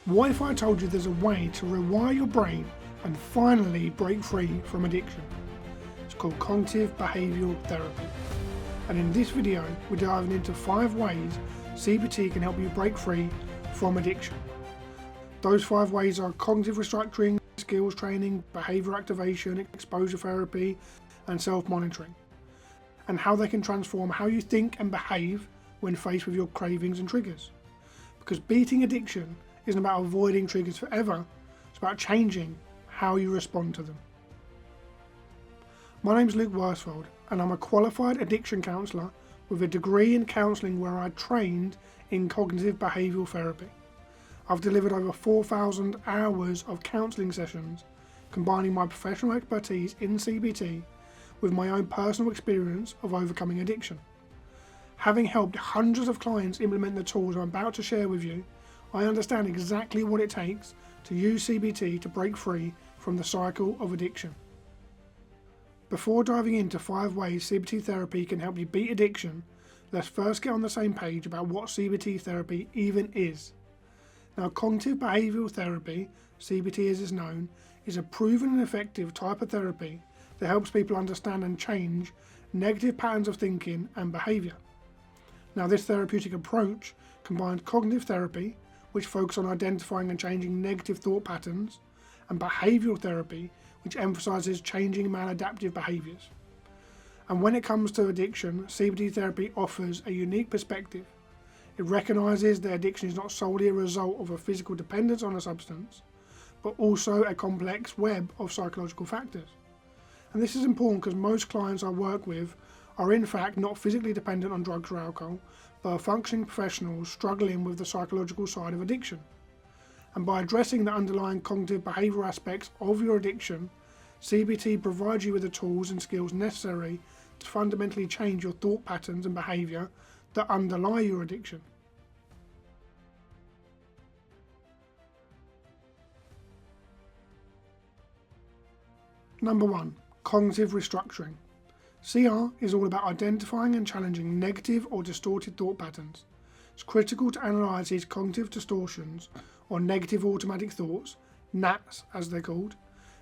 What if I told you there's a way to rewire your brain and finally break free from addiction? It's called Cognitive Behavioural Therapy. And in this video, we're diving into 5 ways CBT can help you break free from addiction. Those 5 ways are cognitive restructuring, skills training, behavioural activation, exposure therapy, and self-monitoring, and how they can transform how you think and behave when faced with your cravings and triggers. Because beating addiction isn't about avoiding triggers forever, it's about changing how you respond to them. My name's Luke Worsfold, and I'm a qualified addiction counsellor with a degree in counselling where I trained in cognitive behavioural therapy. I've delivered over 4,000 hours of counselling sessions, combining my professional expertise in CBT with my own personal experience of overcoming addiction. Having helped hundreds of clients implement the tools I'm about to share with you, I understand exactly what it takes to use CBT to break free from the cycle of addiction. Before diving into 5 ways CBT therapy can help you beat addiction, let's first get on the same page about what CBT therapy even is. Now, cognitive behavioural therapy, CBT as it's known, is a proven and effective type of therapy that helps people understand and change negative patterns of thinking and behaviour. Now, this therapeutic approach combines cognitive therapy, which focuses on identifying and changing negative thought patterns, and behavioural therapy, which emphasises changing maladaptive behaviours. And when it comes to addiction, CBT therapy offers a unique perspective. It recognises that addiction is not solely a result of a physical dependence on a substance, but also a complex web of psychological factors. And this is important because most clients I work with are in fact not physically dependent on drugs or alcohol, but are functioning professionals struggling with the psychological side of addiction. And by addressing the underlying cognitive behavioural aspects of your addiction, CBT provides you with the tools and skills necessary to fundamentally change your thought patterns and behaviour that underlie your addiction. Number 1. Cognitive restructuring. CR is all about identifying and challenging negative or distorted thought patterns. It's critical to analyse these cognitive distortions, or negative automatic thoughts, NATs as they're called,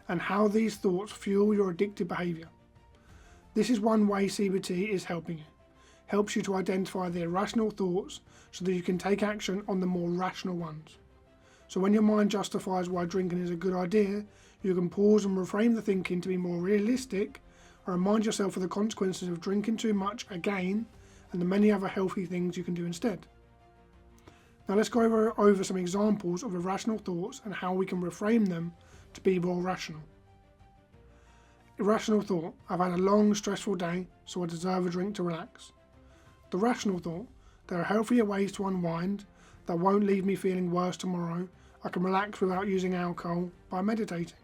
and how these thoughts fuel your addictive behaviour. This is one way CBT is helping you. Helps you to identify the irrational thoughts so that you can take action on the more rational ones. So when your mind justifies why drinking is a good idea, you can pause and reframe the thinking to be more realistic, or remind yourself of the consequences of drinking too much again and the many other healthy things you can do instead. Now let's go over some examples of irrational thoughts and how we can reframe them to be more rational. Irrational thought: I've had a long, stressful day, so I deserve a drink to relax. The rational thought: there are healthier ways to unwind that won't leave me feeling worse tomorrow. I can relax without using alcohol by meditating.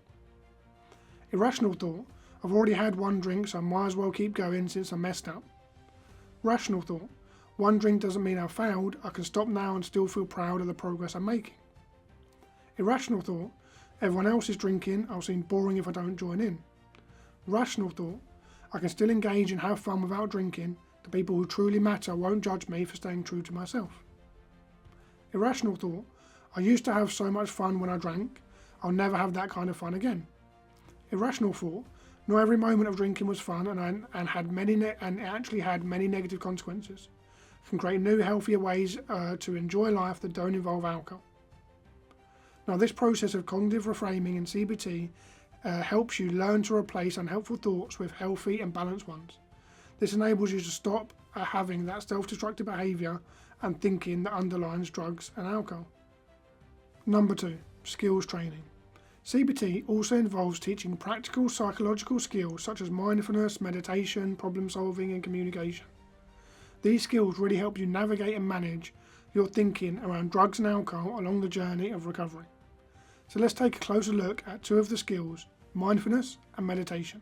Irrational thought: I've already had one drink, so I might as well keep going since I messed up. Rational thought: one drink doesn't mean I've failed, I can stop now and still feel proud of the progress I'm making. Irrational thought: everyone else is drinking, I'll seem boring if I don't join in. Rational thought: I can still engage and have fun without drinking, the people who truly matter won't judge me for staying true to myself. Irrational thought: I used to have so much fun when I drank, I'll never have that kind of fun again. Irrational thought: not every moment of drinking was fun and it actually had many negative consequences. It can create new, healthier ways to enjoy life that don't involve alcohol. Now, this process of cognitive reframing in CBT helps you learn to replace unhelpful thoughts with healthy and balanced ones. This enables you to stop having that self-destructive behaviour and thinking that underlines drugs and alcohol. Number 2. Skills training. CBT also involves teaching practical psychological skills such as mindfulness, meditation, problem solving and communication. These skills really help you navigate and manage your thinking around drugs and alcohol along the journey of recovery. So let's take a closer look at 2 of the skills: mindfulness and meditation.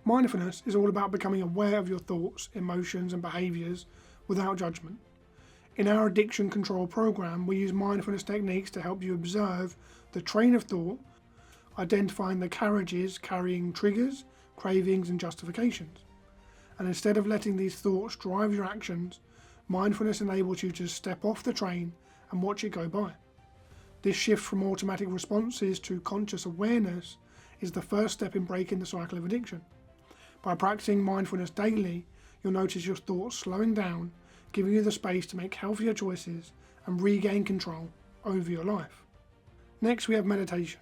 Mindfulness is all about becoming aware of your thoughts, emotions and behaviours without judgment. In our addiction control program, we use mindfulness techniques to help you observe the train of thought, identifying the carriages carrying triggers, cravings and justifications. And instead of letting these thoughts drive your actions, mindfulness enables you to step off the train and watch it go by. This shift from automatic responses to conscious awareness is the first step in breaking the cycle of addiction. By practicing mindfulness daily, you'll notice your thoughts slowing down, giving you the space to make healthier choices and regain control over your life. Next, we have meditation.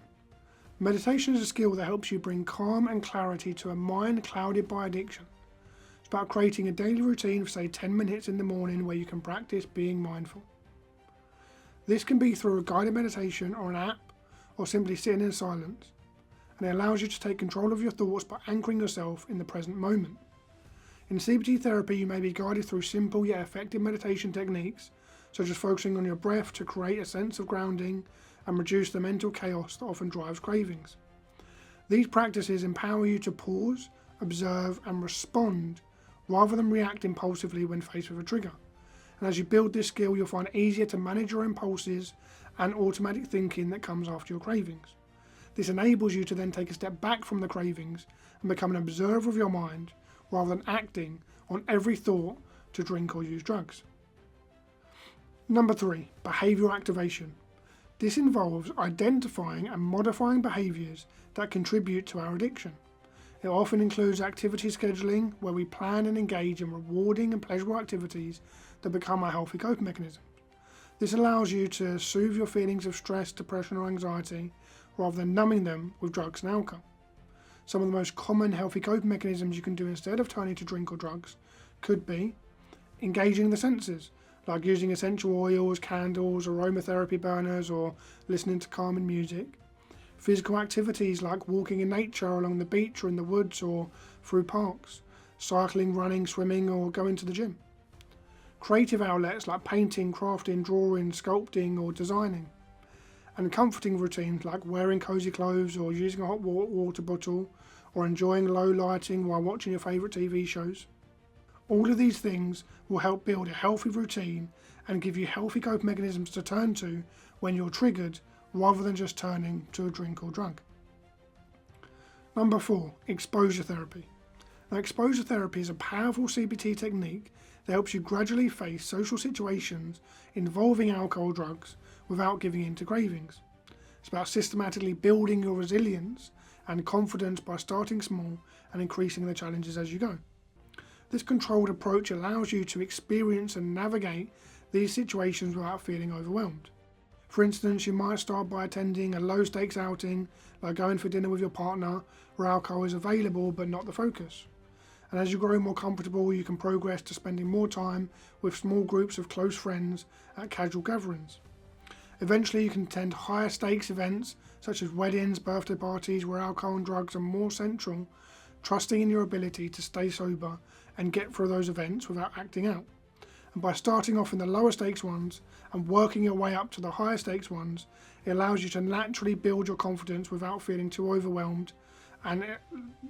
Meditation is a skill that helps you bring calm and clarity to a mind clouded by addiction. It's about creating a daily routine of say 10 minutes in the morning where you can practice being mindful. This can be through a guided meditation or an app, or simply sitting in silence, and it allows you to take control of your thoughts by anchoring yourself in the present moment. In CBT therapy, you may be guided through simple yet effective meditation techniques, such as focusing on your breath to create a sense of grounding and reduce the mental chaos that often drives cravings. These practices empower you to pause, observe and respond rather than react impulsively when faced with a trigger. And as you build this skill, you'll find it easier to manage your impulses and automatic thinking that comes after your cravings. This enables you to then take a step back from the cravings and become an observer of your mind rather than acting on every thought to drink or use drugs. Number 3, behavioural activation. This involves identifying and modifying behaviours that contribute to our addiction. It often includes activity scheduling, where we plan and engage in rewarding and pleasurable activities that become our healthy coping mechanism. This allows you to soothe your feelings of stress, depression or anxiety rather than numbing them with drugs and alcohol. Some of the most common healthy coping mechanisms you can do instead of turning to drink or drugs could be engaging the senses, like using essential oils, candles, aromatherapy burners, or listening to calming music. Physical activities like walking in nature along the beach or in the woods or through parks, cycling, running, swimming or going to the gym. Creative outlets like painting, crafting, drawing, sculpting or designing. And comforting routines like wearing cosy clothes or using a hot water bottle or enjoying low lighting while watching your favourite TV shows. All of these things will help build a healthy routine and give you healthy coping mechanisms to turn to when you're triggered rather than just turning to a drink or drug. Number 4, exposure therapy. Now, exposure therapy is a powerful CBT technique that helps you gradually face social situations involving alcohol or drugs without giving in to cravings. It's about systematically building your resilience and confidence by starting small and increasing the challenges as you go. This controlled approach allows you to experience and navigate these situations without feeling overwhelmed. For instance, you might start by attending a low-stakes outing, like going for dinner with your partner, where alcohol is available but not the focus. And as you grow more comfortable, you can progress to spending more time with small groups of close friends at casual gatherings. Eventually, you can attend higher stakes events, such as weddings, birthday parties, where alcohol and drugs are more central, trusting in your ability to stay sober and get through those events without acting out. And by starting off in the lower stakes ones and working your way up to the higher stakes ones, it allows you to naturally build your confidence without feeling too overwhelmed and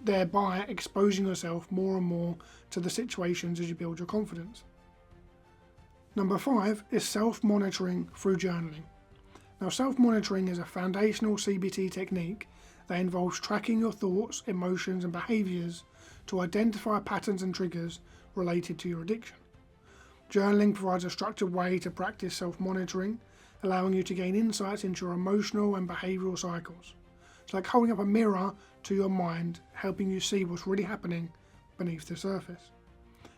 thereby exposing yourself more and more to the situations as you build your confidence. Number 5 is self-monitoring through journaling. Now, self-monitoring is a foundational CBT technique that involves tracking your thoughts, emotions and behaviours to identify patterns and triggers related to your addiction. Journaling provides a structured way to practice self-monitoring, allowing you to gain insights into your emotional and behavioural cycles. It's like holding up a mirror to your mind, helping you see what's really happening beneath the surface.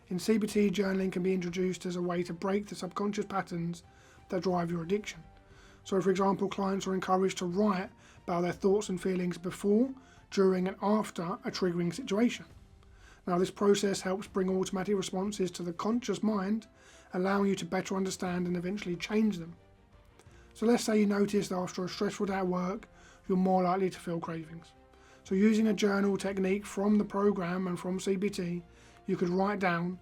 In CBT, journaling can be introduced as a way to break the subconscious patterns that drive your addiction. So, for example, clients are encouraged to write about their thoughts and feelings before, during and after a triggering situation. Now, this process helps bring automatic responses to the conscious mind, allowing you to better understand and eventually change them. So let's say you notice that after a stressful day at work, you're more likely to feel cravings. So using a journal technique from the program and from CBT, you could write down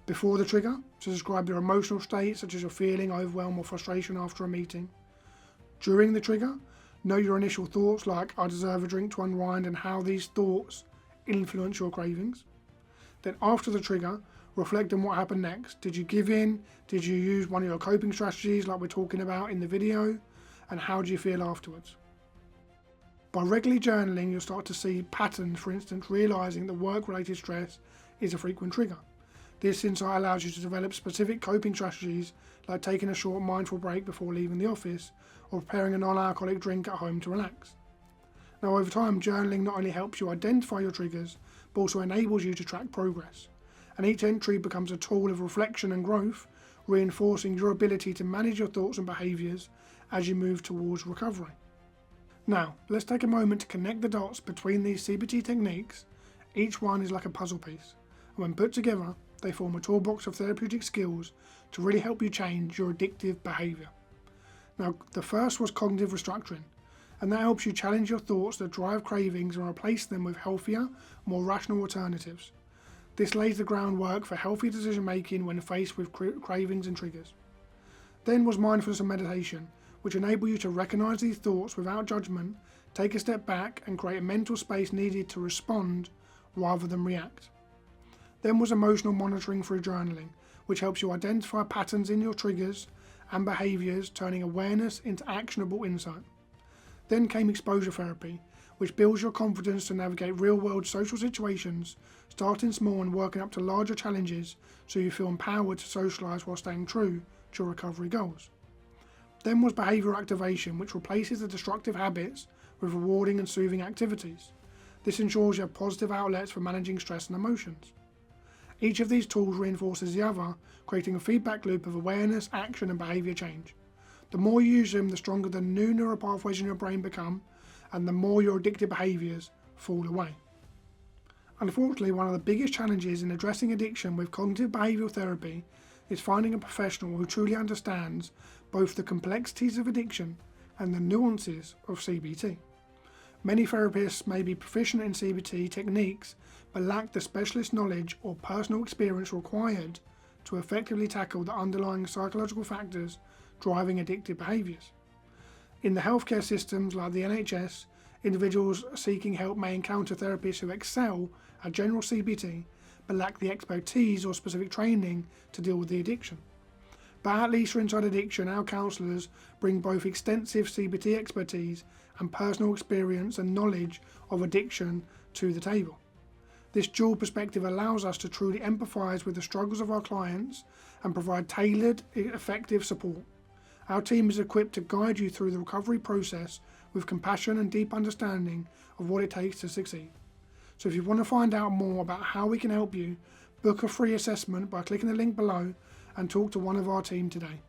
before the trigger to describe your emotional state, such as you're feeling overwhelmed or frustration after a meeting. During the trigger, know your initial thoughts like I deserve a drink to unwind and how these thoughts influence your cravings. Then after the trigger, reflect on what happened next. Did you give in? Did you use one of your coping strategies like we're talking about in the video? And how do you feel afterwards? By regularly journaling, you'll start to see patterns, for instance, realising that work-related stress is a frequent trigger. This insight allows you to develop specific coping strategies like taking a short mindful break before leaving the office or preparing a non-alcoholic drink at home to relax. Now, over time, journaling not only helps you identify your triggers, but also enables you to track progress. And each entry becomes a tool of reflection and growth, reinforcing your ability to manage your thoughts and behaviours as you move towards recovery. Now, let's take a moment to connect the dots between these CBT techniques. Each one is like a puzzle piece, and when put together, they form a toolbox of therapeutic skills to really help you change your addictive behaviour. Now, the first was cognitive restructuring, and that helps you challenge your thoughts that drive cravings and replace them with healthier, more rational alternatives. This lays the groundwork for healthy decision making when faced with cravings and triggers. Then was mindfulness and meditation, which enable you to recognise these thoughts without judgment, take a step back and create a mental space needed to respond rather than react. Then was emotional monitoring through journaling, which helps you identify patterns in your triggers and behaviours, turning awareness into actionable insight. Then came exposure therapy, which builds your confidence to navigate real-world social situations, starting small and working up to larger challenges so you feel empowered to socialise while staying true to your recovery goals. Then was behavioural activation, which replaces the destructive habits with rewarding and soothing activities. This ensures you have positive outlets for managing stress and emotions. Each of these tools reinforces the other, creating a feedback loop of awareness, action and behaviour change. The more you use them, the stronger the new neural pathways in your brain become, and the more your addictive behaviours fall away. Unfortunately, one of the biggest challenges in addressing addiction with cognitive behavioural therapy is finding a professional who truly understands both the complexities of addiction and the nuances of CBT. Many therapists may be proficient in CBT techniques but lack the specialist knowledge or personal experience required to effectively tackle the underlying psychological factors driving addictive behaviours. In the healthcare systems like the NHS, individuals seeking help may encounter therapists who excel at general CBT but lack the expertise or specific training to deal with the addiction. But at least for Inside Addiction, our counsellors bring both extensive CBT expertise and personal experience and knowledge of addiction to the table. This dual perspective allows us to truly empathise with the struggles of our clients and provide tailored, effective support. Our team is equipped to guide you through the recovery process with compassion and deep understanding of what it takes to succeed. So if you want to find out more about how we can help you, book a free assessment by clicking the link below and talk to one of our team today.